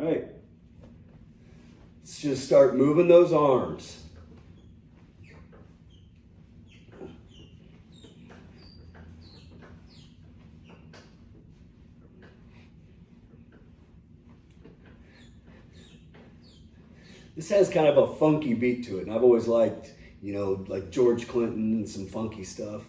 right. Let's just start moving those arms. This has kind of a funky beat to it, and I've always liked, you know, like George Clinton and some funky stuff.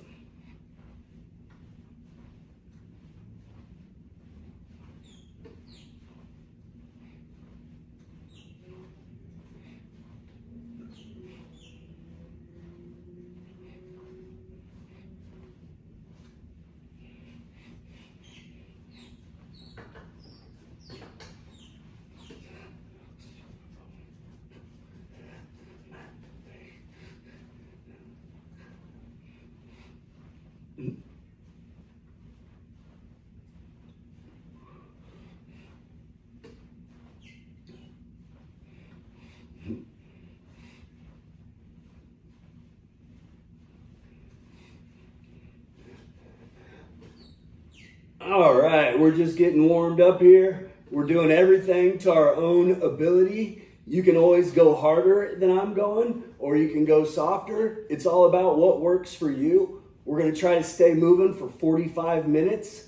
All right, we're just getting warmed up here. We're doing everything to our own ability. You can always go harder than I'm going, or you can go softer. It's all about what works for you. We're gonna try to stay moving for 45 minutes.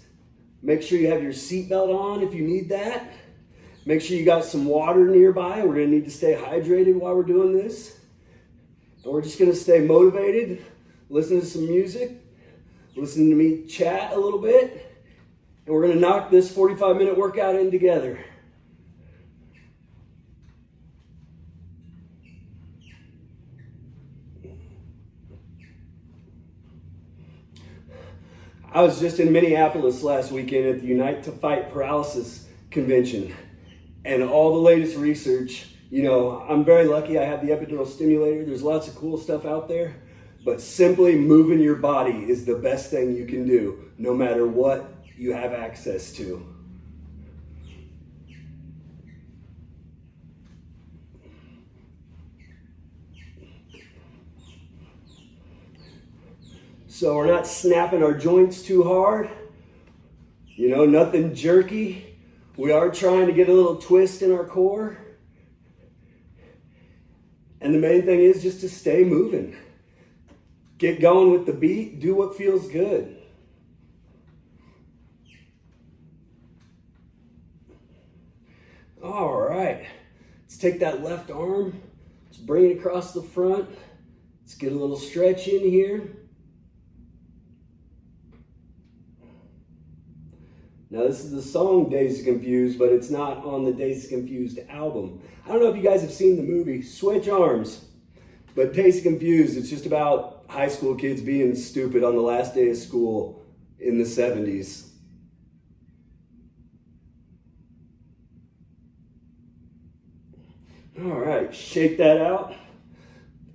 Make sure you have your seatbelt on if you need that. Make sure you got some water nearby. We're gonna need to stay hydrated while we're doing this. And we're just gonna stay motivated, listen to some music, listen to me chat a little bit, and we're gonna knock this 45-minute workout in together. I was just in Minneapolis last weekend at the Unite to Fight Paralysis convention, and all the latest research, you know, I'm very lucky I have the epidural stimulator. There's lots of cool stuff out there, but simply moving your body is the best thing you can do, no matter what you have access to. So we're not snapping our joints too hard, you know, nothing jerky. We are trying to get a little twist in our core. And the main thing is just to stay moving. Get going with the beat, do what feels good. All right, let's take that left arm, let's bring it across the front. Let's get a little stretch in here. Now this is the song Dazed and Confused, but it's not on the Dazed and Confused album. I don't know if you guys have seen the movie Switch Arms, but Dazed and Confused, it's just about high school kids being stupid on the last day of school in the 70s. All right, shake that out.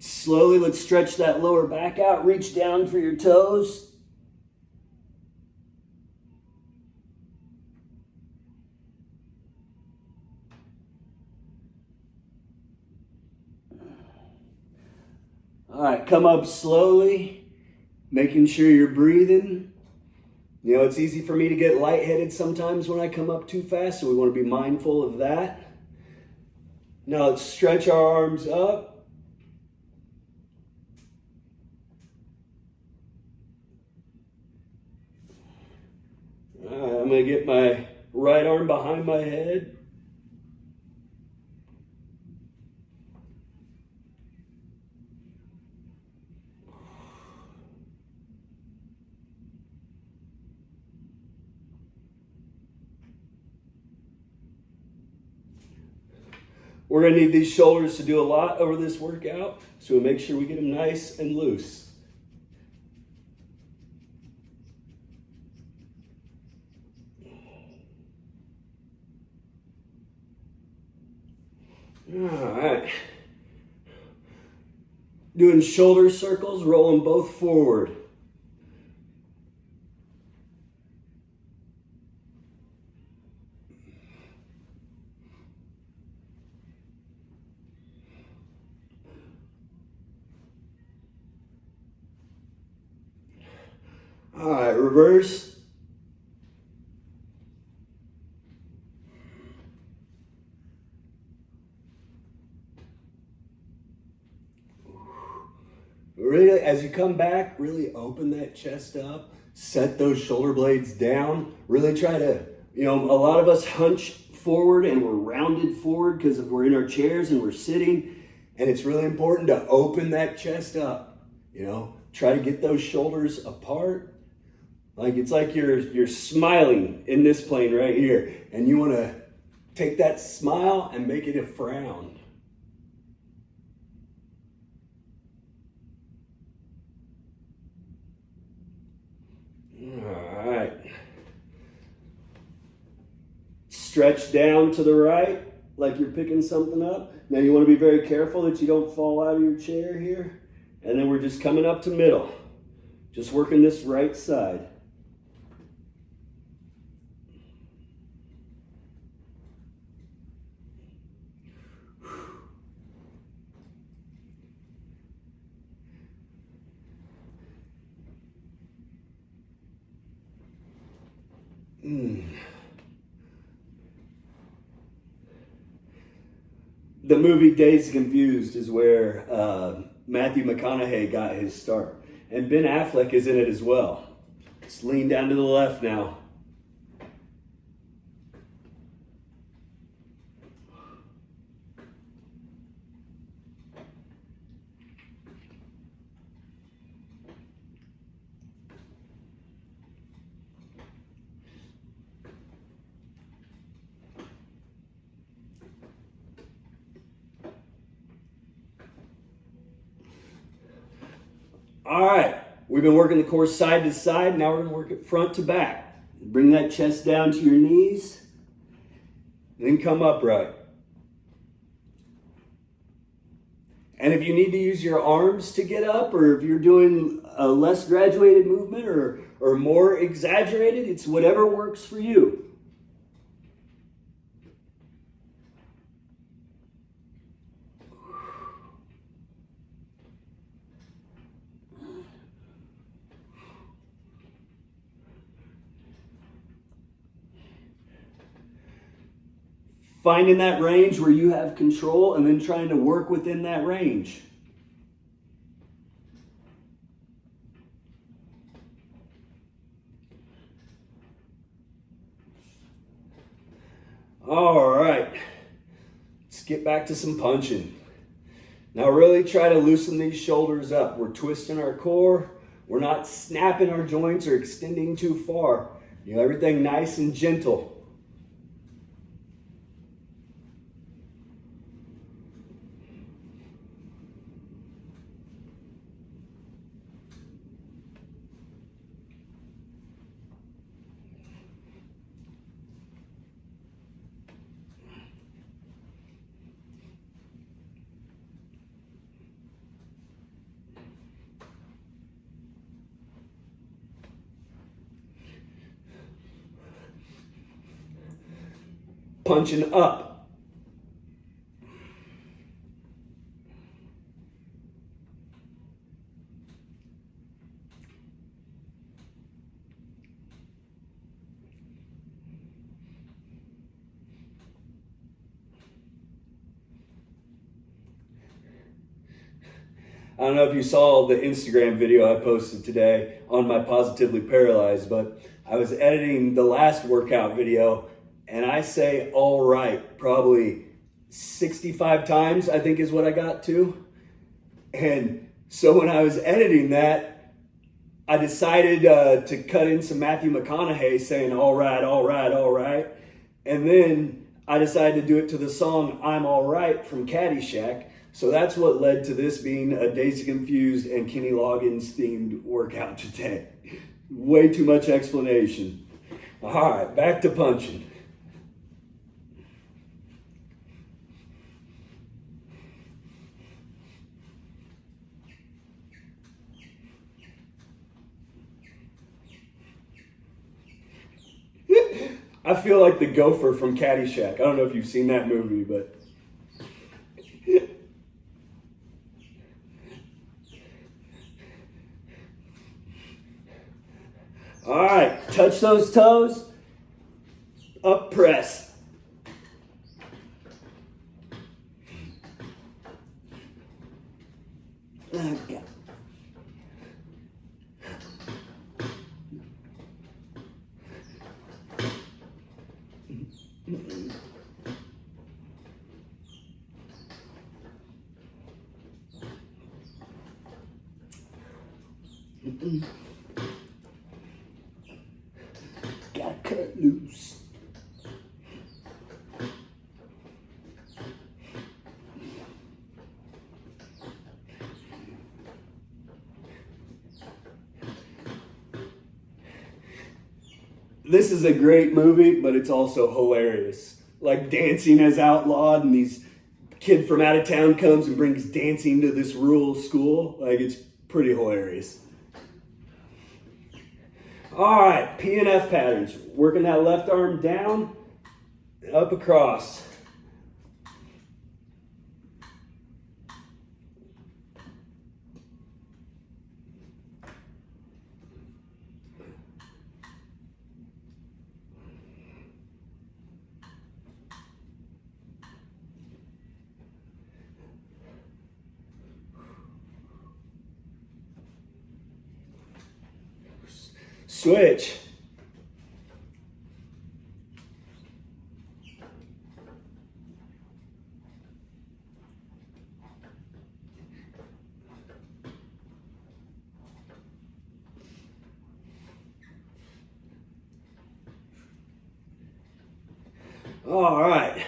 Slowly, let's stretch that lower back out. Reach down for your toes. All right, come up slowly, making sure you're breathing. You know, it's easy for me to get lightheaded sometimes when I come up too fast, so we want to be mindful of that. Now let's stretch our arms up. All right, I'm going to get my right arm behind my head. We're going to need these shoulders to do a lot over this workout, so we'll make sure we get them nice and loose. All right. Doing shoulder circles, rolling both forward. All right, reverse. really, as you come back, really open that chest up, set those shoulder blades down, really try to, a lot of us hunch forward and we're rounded forward because we're in our chairs and we're sitting, and it's really important to open that chest up, try to get those shoulders apart. Like it's like you're smiling in this plane right here, and you want to take that smile and make it a frown. All right. Stretch down to the right like you're picking something up. Now you want to be very careful that you don't fall out of your chair here. And then we're just coming up to middle. Just working this right side. The movie Dazed and Confused is where Matthew McConaughey got his start. And Ben Affleck is in it as well. Just lean down to the left now. All right, we've been working the core side to side. Now we're going to work it front to back. Bring that chest down to your knees, then come upright. And if you need to use your arms to get up, or if you're doing a less graduated movement or more exaggerated, it's whatever works for you. Finding that range where you have control and then trying to work within that range. All right, let's get back to some punching. Now really try to loosen these shoulders up. We're twisting our core. We're not snapping our joints or extending too far. Everything nice and gentle. Punching up. I don't know if you saw the Instagram video I posted today on my Positively Paralyzed, but I was editing the last workout video and I say all right probably 65 times, I think is what I got to. And so when I was editing that, I decided to cut in some Matthew McConaughey saying all right, all right, all right. And then I decided to do it to the song I'm All Right from Caddyshack. So that's what led to this being a Dazed and Confused and Kenny Loggins themed workout today. Way too much explanation. All right, back to punching. I feel like the gopher from Caddyshack. I don't know if you've seen that movie, but... All right, touch those toes. Up press. Okay. Gotta cut loose. This is a great movie, but it's also hilarious. Like dancing as outlawed, and these kid from out of town comes and brings dancing to this rural school. Like, it's pretty hilarious. All right, P and F patterns. Working that left arm down, up across. Switch. All right,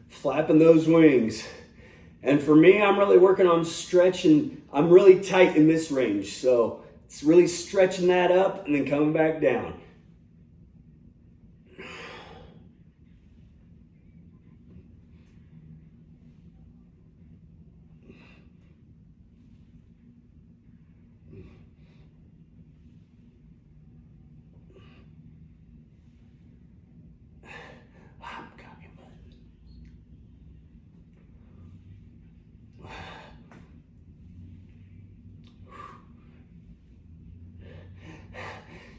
flapping those wings. And for me, I'm really working on stretching. I'm really tight in this range, so it's really stretching that up and then coming back down.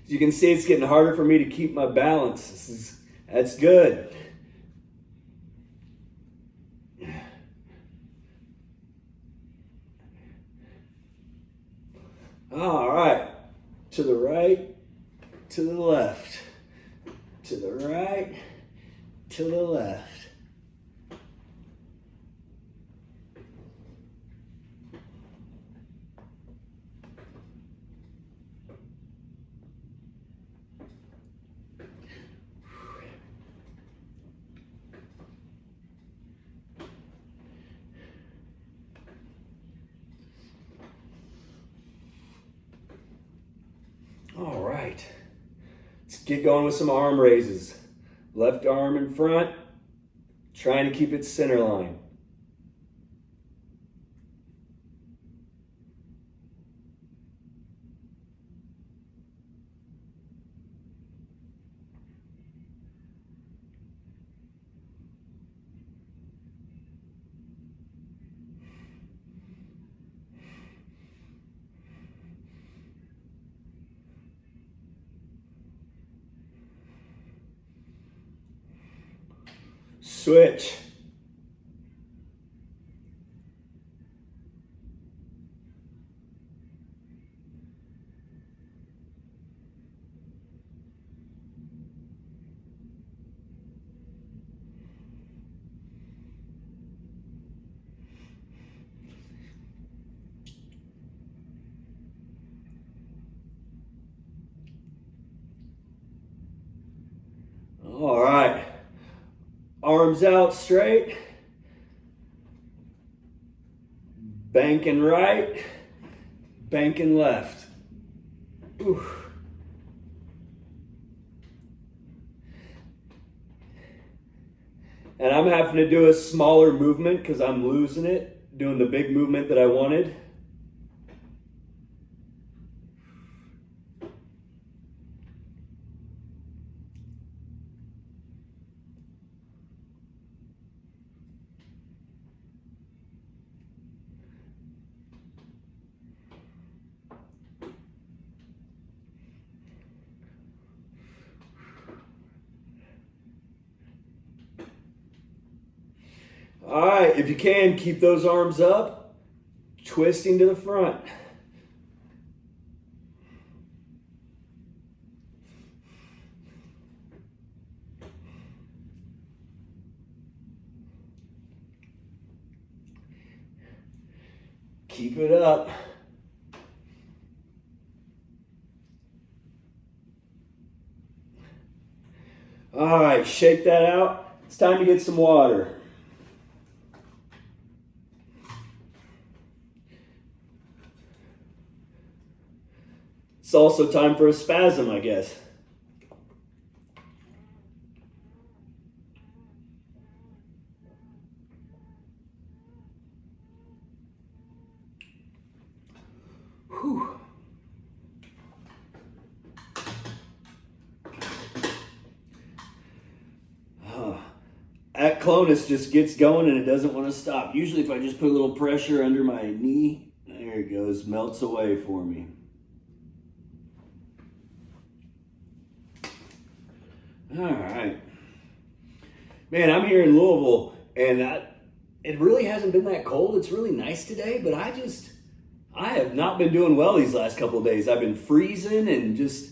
As you can see, it's getting harder for me to keep my balance. That's good. All right, to the right, to the left, to the right, to the left. All right, let's get going with some arm raises. Left arm in front, trying to keep it center line. Switch. All right. Arms out straight. Banking right. Banking left. Ooh. And I'm having to do a smaller movement because I'm losing it, doing the big movement that I wanted. All right, if you can, keep those arms up, twisting to the front. Keep it up. All right, shake that out. It's time to get some water. It's also time for a spasm, I guess. Whew. That clonus just gets going and it doesn't want to stop. Usually if I just put a little pressure under my knee, there it goes, melts away for me. All right. Man, I'm here in Louisville and it really hasn't been that cold. It's really nice today, but I have not been doing well these last couple of days. I've been freezing and just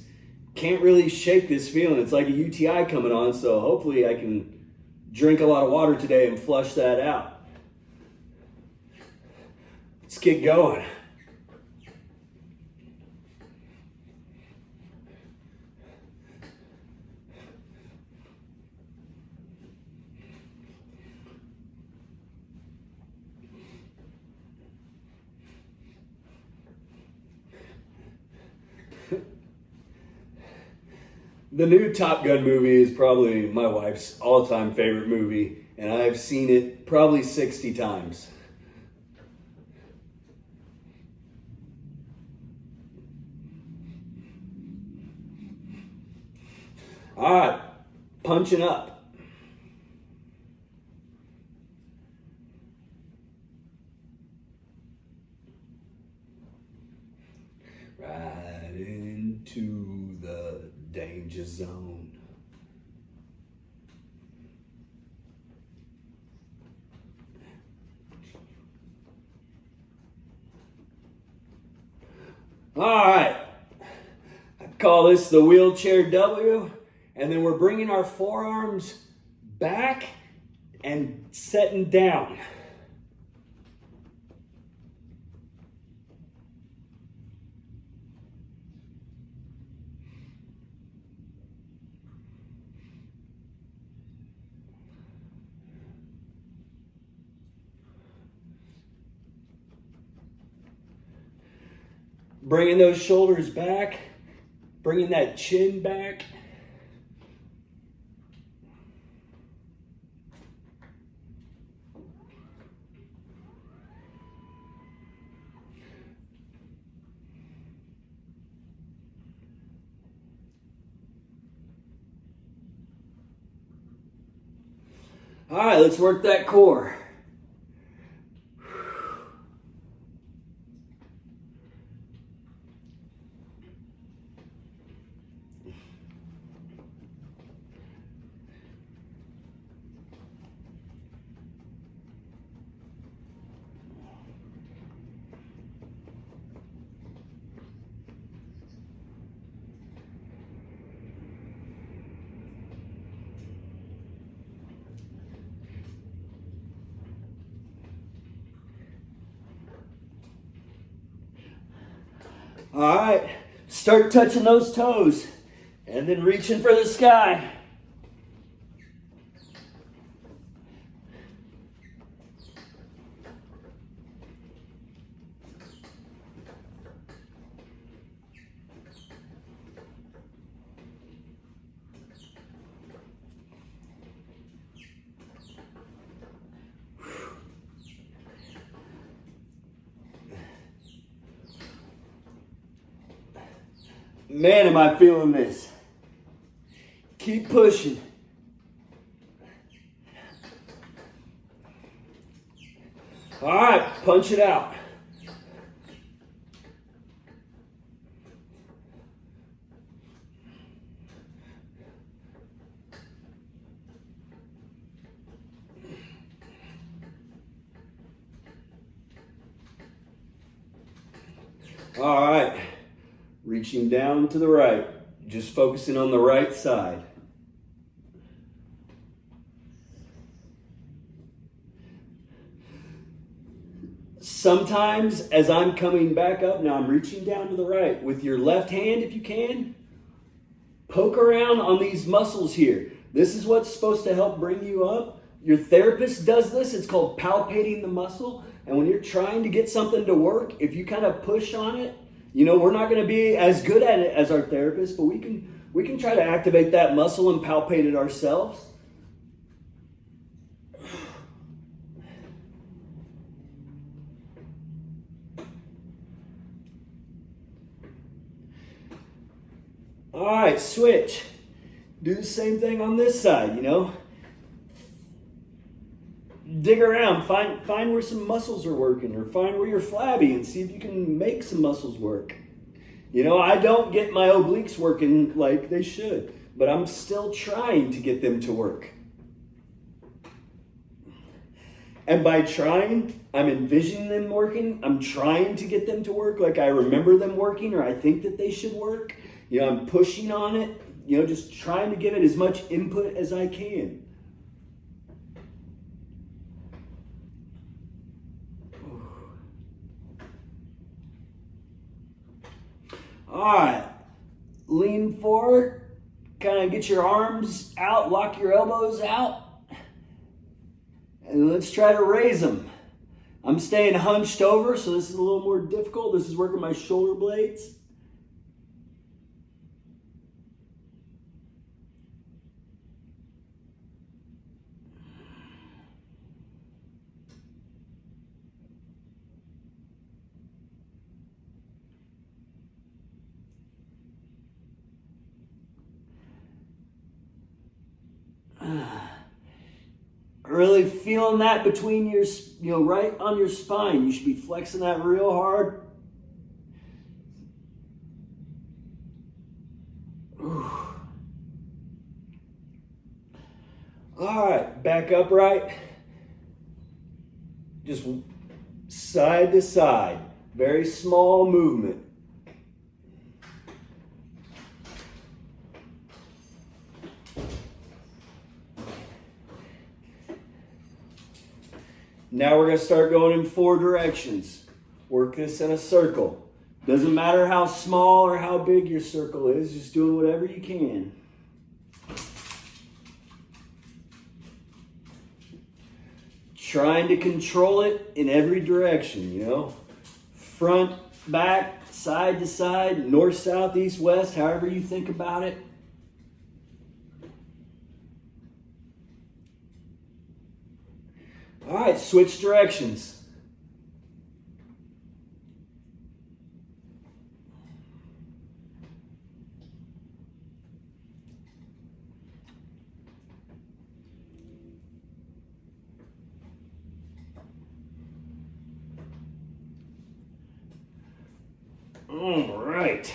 can't really shake this feeling. It's like a UTI coming on, so hopefully I can drink a lot of water today and flush that out. Let's get going. The new Top Gun movie is probably my wife's all-time favorite movie, and I've seen it probably 60 times. All right, punching up. Right into the danger zone. All right, I call this the wheelchair W, and then we're bringing our forearms back and setting down. Bringing those shoulders back, bringing that chin back. All right, let's work that core. All right, start touching those toes and then reaching for the sky. Man, am I feeling this. Keep pushing. All right, punch it out. All right. Reaching down to the right, just focusing on the right side. Sometimes as I'm coming back up, now I'm reaching down to the right. With your left hand, if you can, poke around on these muscles here. This is what's supposed to help bring you up. Your therapist does this. It's called palpating the muscle. And when you're trying to get something to work, if you kind of push on it, we're not going to be as good at it as our therapist, but we can try to activate that muscle and palpate it ourselves. All right, switch. Do the same thing on this side, Dig around, find where some muscles are working, or find where you're flabby and see if you can make some muscles work. I don't get my obliques working like they should, but I'm still trying to get them to work. And by trying, I'm envisioning them working. I'm trying to get them to work like I remember them working, or I think that they should work. I'm pushing on it, just trying to give it as much input as I can. All right, lean forward, kind of get your arms out, lock your elbows out, and let's try to raise them. I'm staying hunched over, so this is a little more difficult. This is working my shoulder blades. Really feeling that between your, right on your spine. You should be flexing that real hard. All right, back upright. Just side to side. Very small movement. Now we're going to start going in 4 directions. Work this in a circle. Doesn't matter how small or how big your circle is, just doing whatever you can. Trying to control it in every direction, Front, back, side to side, north, south, east, west, however you think about it. All right, switch directions. All right.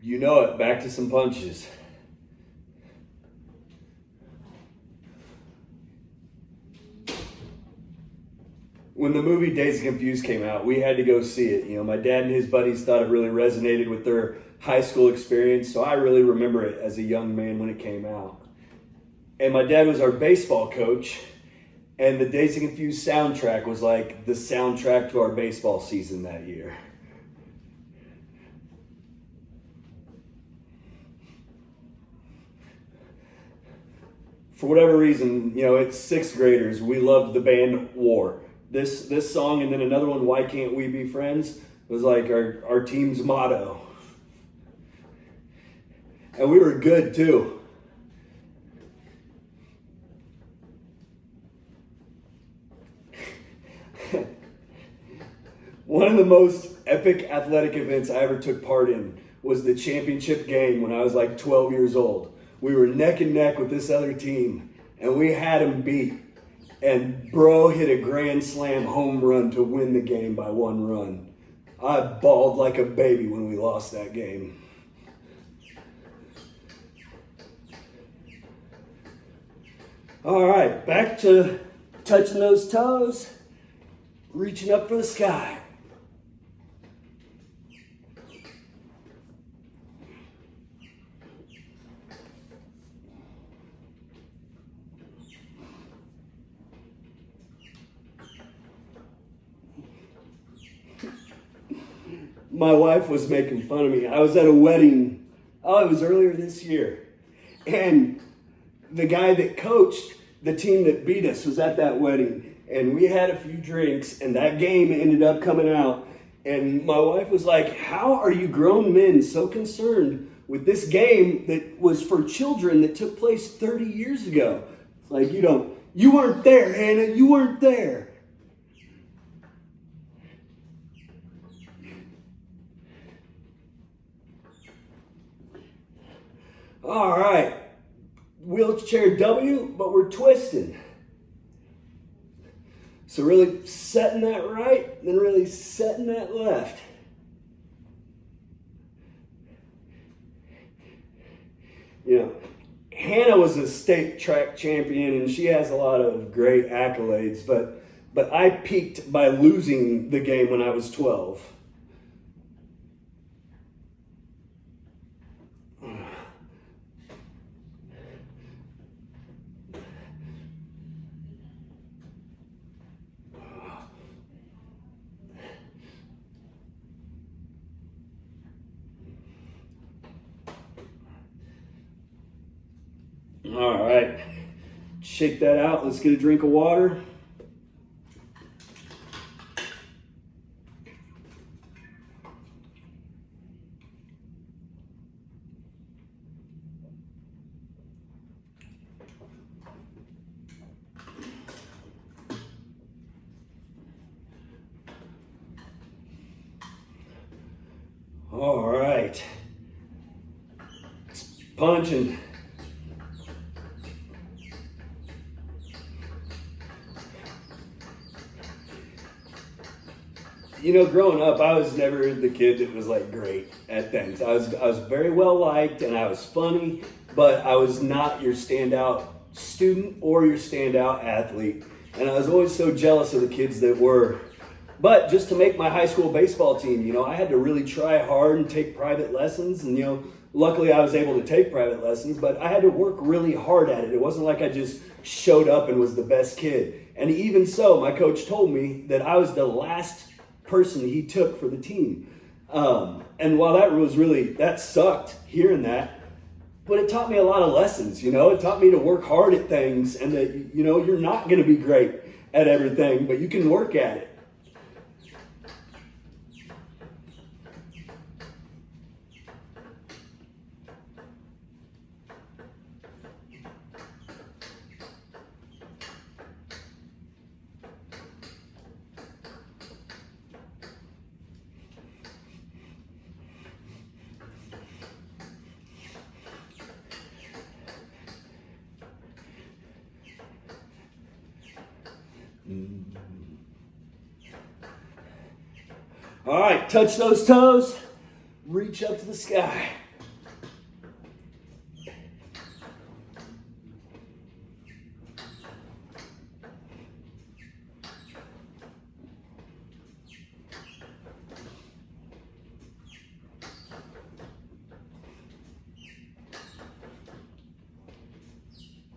You know it, back to some punches. When the movie Dazed and Confused came out, we had to go see it. My dad and his buddies thought it really resonated with their high school experience, so I really remember it as a young man when it came out. And my dad was our baseball coach, and the Dazed and Confused soundtrack was like the soundtrack to our baseball season that year. For whatever reason, it's 6th graders, we loved the band War. This song and then another one, Why Can't We Be Friends, was like our team's motto. And we were good too. One of the most epic athletic events I ever took part in was the championship game when I was like 12 years old. We were neck and neck with this other team, and we had them beat. And bro hit a grand slam home run to win the game by 1 run. I bawled like a baby when we lost that game. All right, back to touching those toes, reaching up for the sky. My wife was making fun of me. I was at a wedding. It was earlier this year. And the guy that coached the team that beat us was at that wedding. And we had a few drinks, and that game ended up coming out. And my wife was like, how are you grown men so concerned with this game that was for children that took place 30 years ago? It's like, you weren't there, Hannah, you weren't there. All right, wheelchair W, but we're twisting. So really setting that right, then really setting that left. Hannah was a state track champion and she has a lot of great accolades, but I peaked by losing the game when I was 12. All right, shake that out. Let's get a drink of water. All right, punching. Growing up, I was never the kid that was like great at things. I was very well liked and I was funny, but I was not your standout student or your standout athlete. And I was always so jealous of the kids that were. But just to make my high school baseball team, I had to really try hard and take private lessons. And, luckily I was able to take private lessons, but I had to work really hard at it. It wasn't like I just showed up and was the best kid. And even so, my coach told me that I was the last person he took for the team. And while that sucked hearing that, but it taught me a lot of lessons, It taught me to work hard at things and that, you're not going to be great at everything, but you can work at it. All right, touch those toes, reach up to the sky.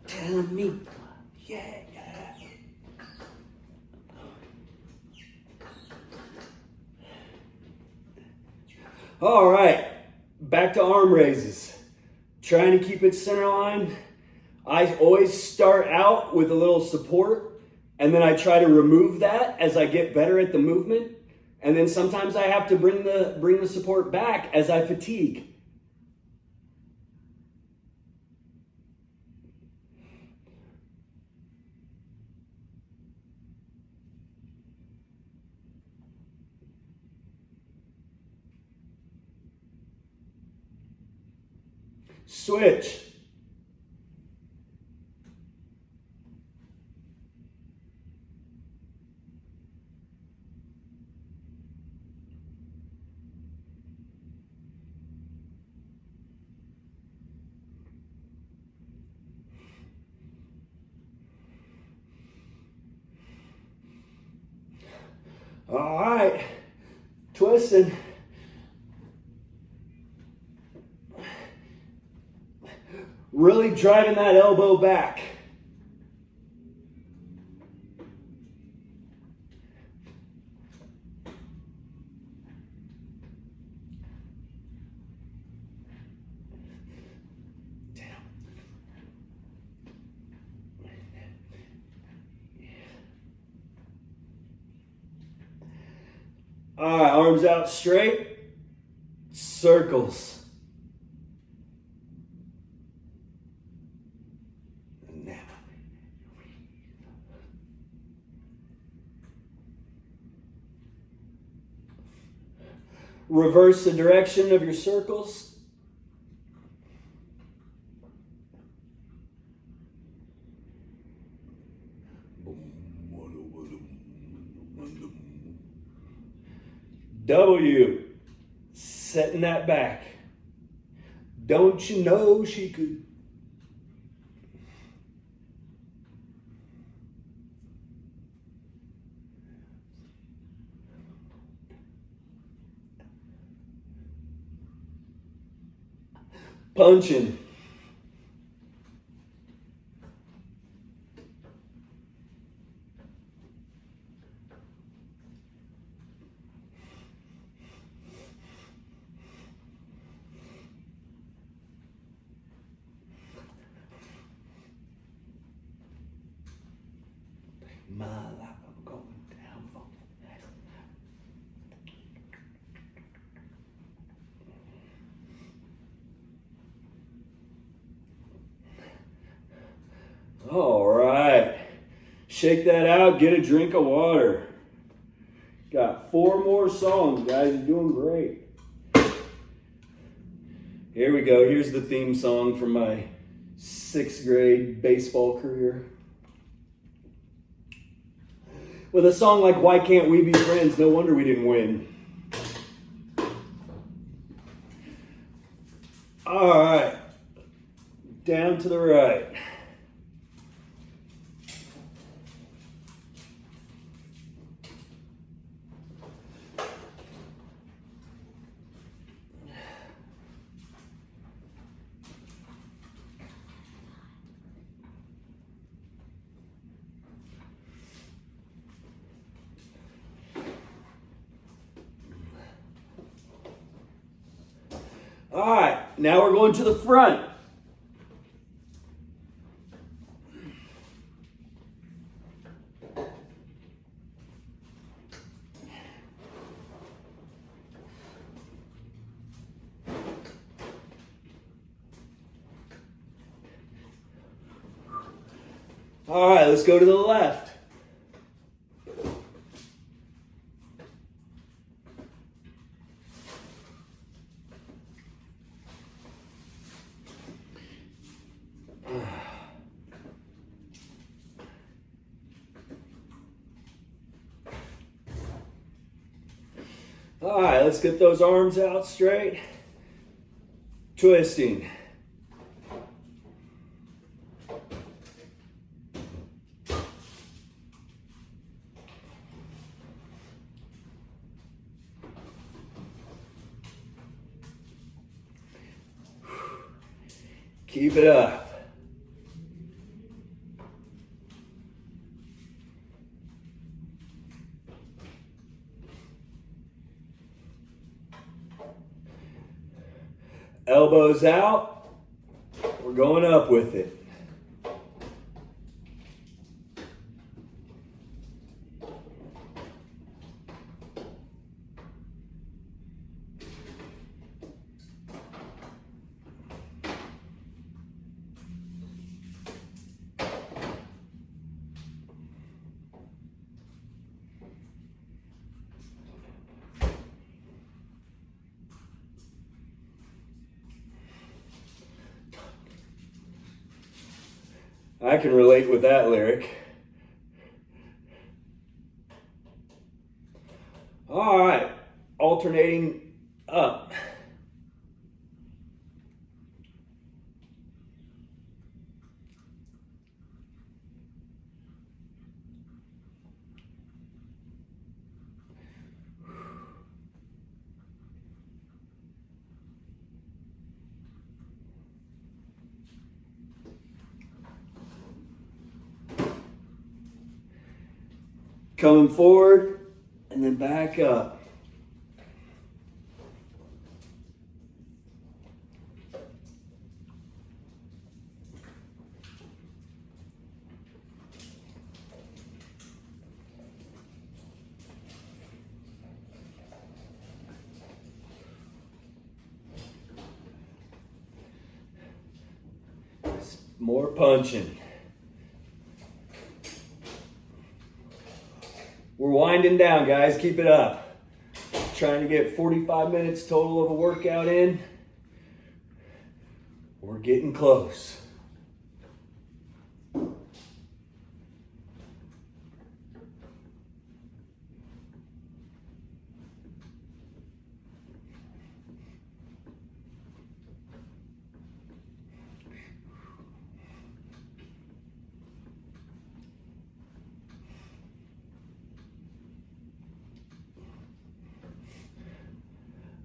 Tell me, yeah. All right, back to arm raises. Trying to keep it center line. I always start out with a little support, and then I try to remove that as I get better at the movement. And then sometimes I have to bring the support back as I fatigue. Switch. All right, twisting. Really driving that elbow back. Damn. All right, arms out straight, circles. And now. Reverse the direction of your circles. W, setting that back. Don't you know she could? Punching. My life, I'm going down. All right. Shake that out. Get a drink of water. Got 4 more songs, guys. You're doing great. Here we go. Here's the theme song from my 6th grade baseball career. With a song like Why Can't We Be Friends? No wonder we didn't win. All right. Down to the right. All right, now we're going to the front. All right, let's go to the left. All right, let's get those arms out straight. Twisting. Keep it up. Elbows out. We're going up with it. I can relate with that lyric. All right, alternating up. Coming forward and then back up. More punching. We're winding down, guys. Keep it up. Trying to get 45 minutes total of a workout in. We're getting close.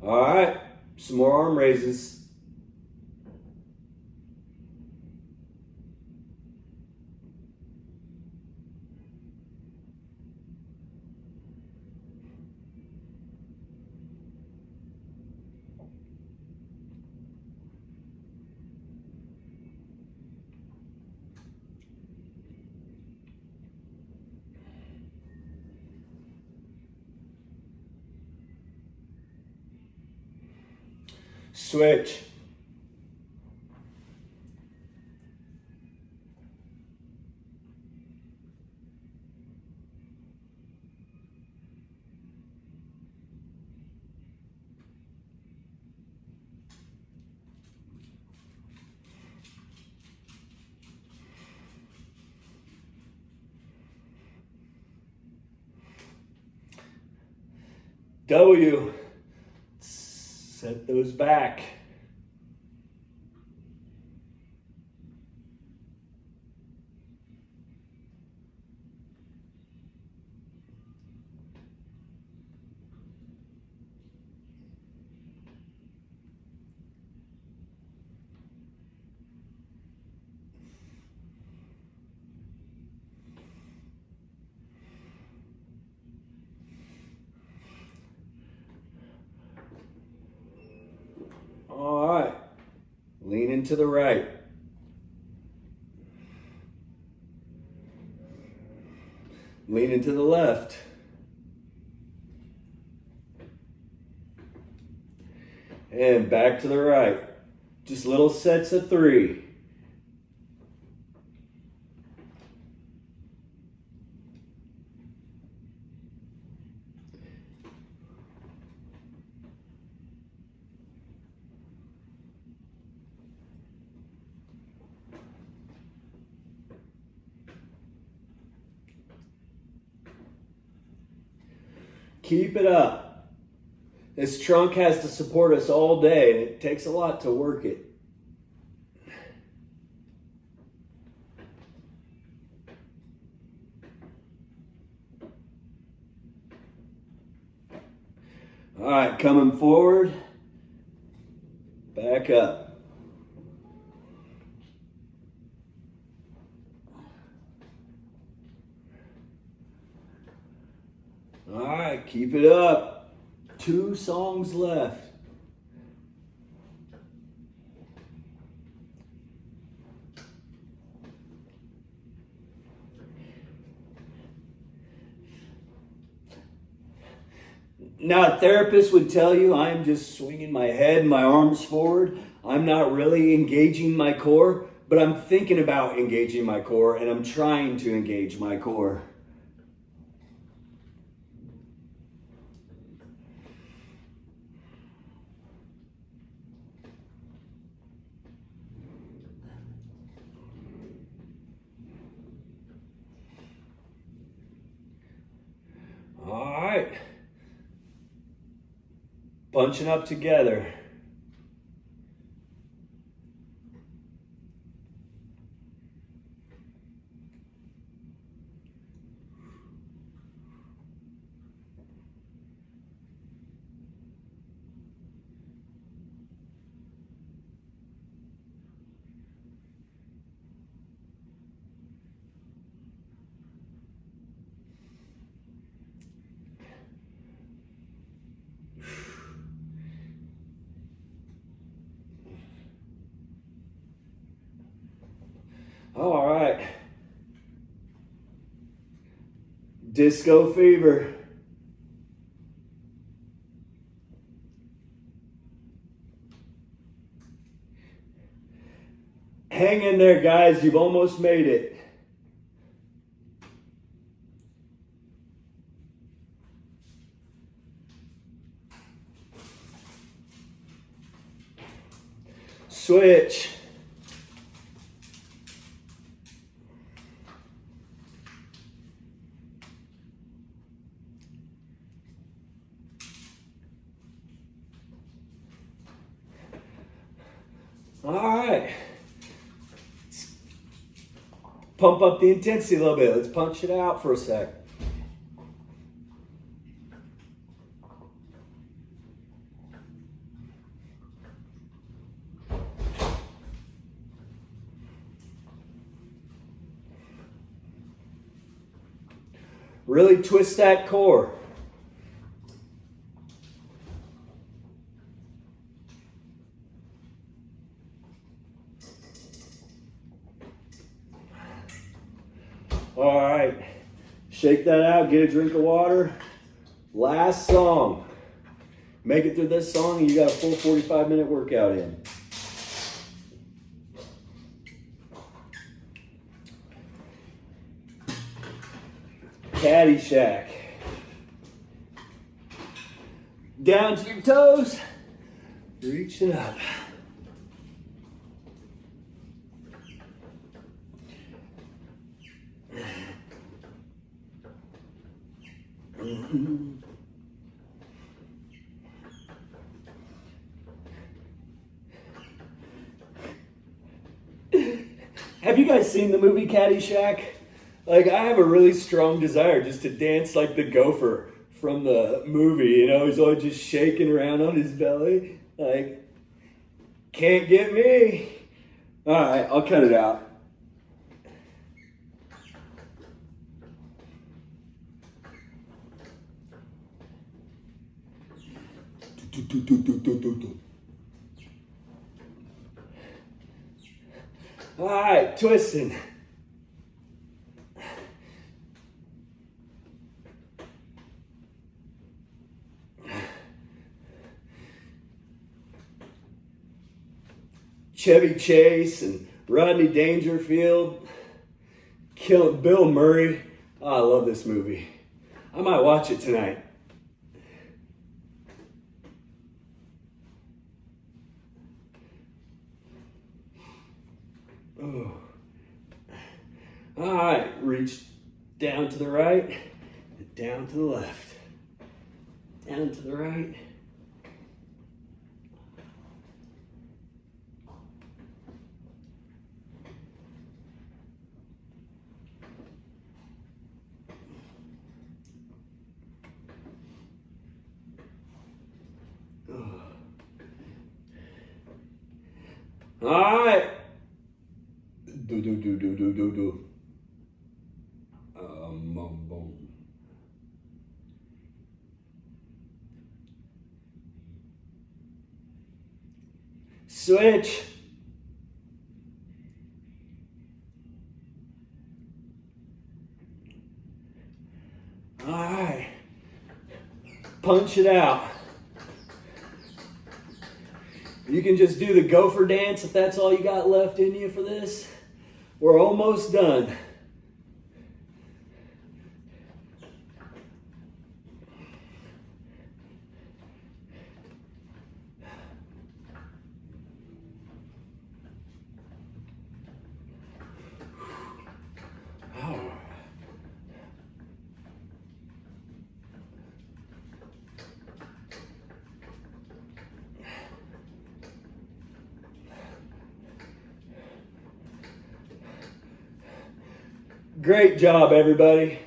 All right, some more arm raises. Switch. W. Set those back. All right, lean into the right. Lean into the left. And back to the right. Just little sets of 3. Keep it up. This trunk has to support us all day, and it takes a lot to work it. All right, coming forward, back up. All right, keep it up. 2 songs left. Now, a therapist would tell you I'm just swinging my head and my arms forward. I'm not really engaging my core, but I'm thinking about engaging my core, and I'm trying to engage my core. All right. Bunching up together. All right. Disco fever. Hang in there, guys. You've almost made it. Switch. All right. Pump up the intensity a little bit. Let's punch it out for a sec. Really twist that core. All right, shake that out, get a drink of water. Last song. Make it through this song and you got a full 45-minute workout in. Caddyshack. Down to your toes, reach it up. Have you guys seen the movie Caddyshack? Like, I have a really strong desire just to dance like the gopher from the movie. You know, he's always just shaking around on his belly. Like, can't get me. All right, I'll cut it out. All right, twisting. Chevy Chase and Rodney Dangerfield killed Bill Murray. Oh, I love this movie. I might watch it tonight. Oh. All right, reach down to the right, down to the left, down to the right. All right. Do. Boom. Switch. All right. Punch it out. You can just do the gopher dance if that's all you got left in you for this. We're almost done. Great job, everybody.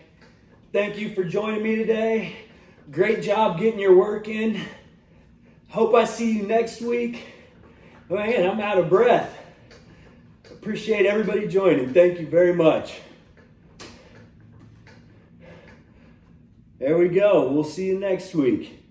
Thank you for joining me today. Great job getting your work in. Hope I see you next week. Man, I'm out of breath. Appreciate everybody joining. Thank you very much. There we go. We'll see you next week.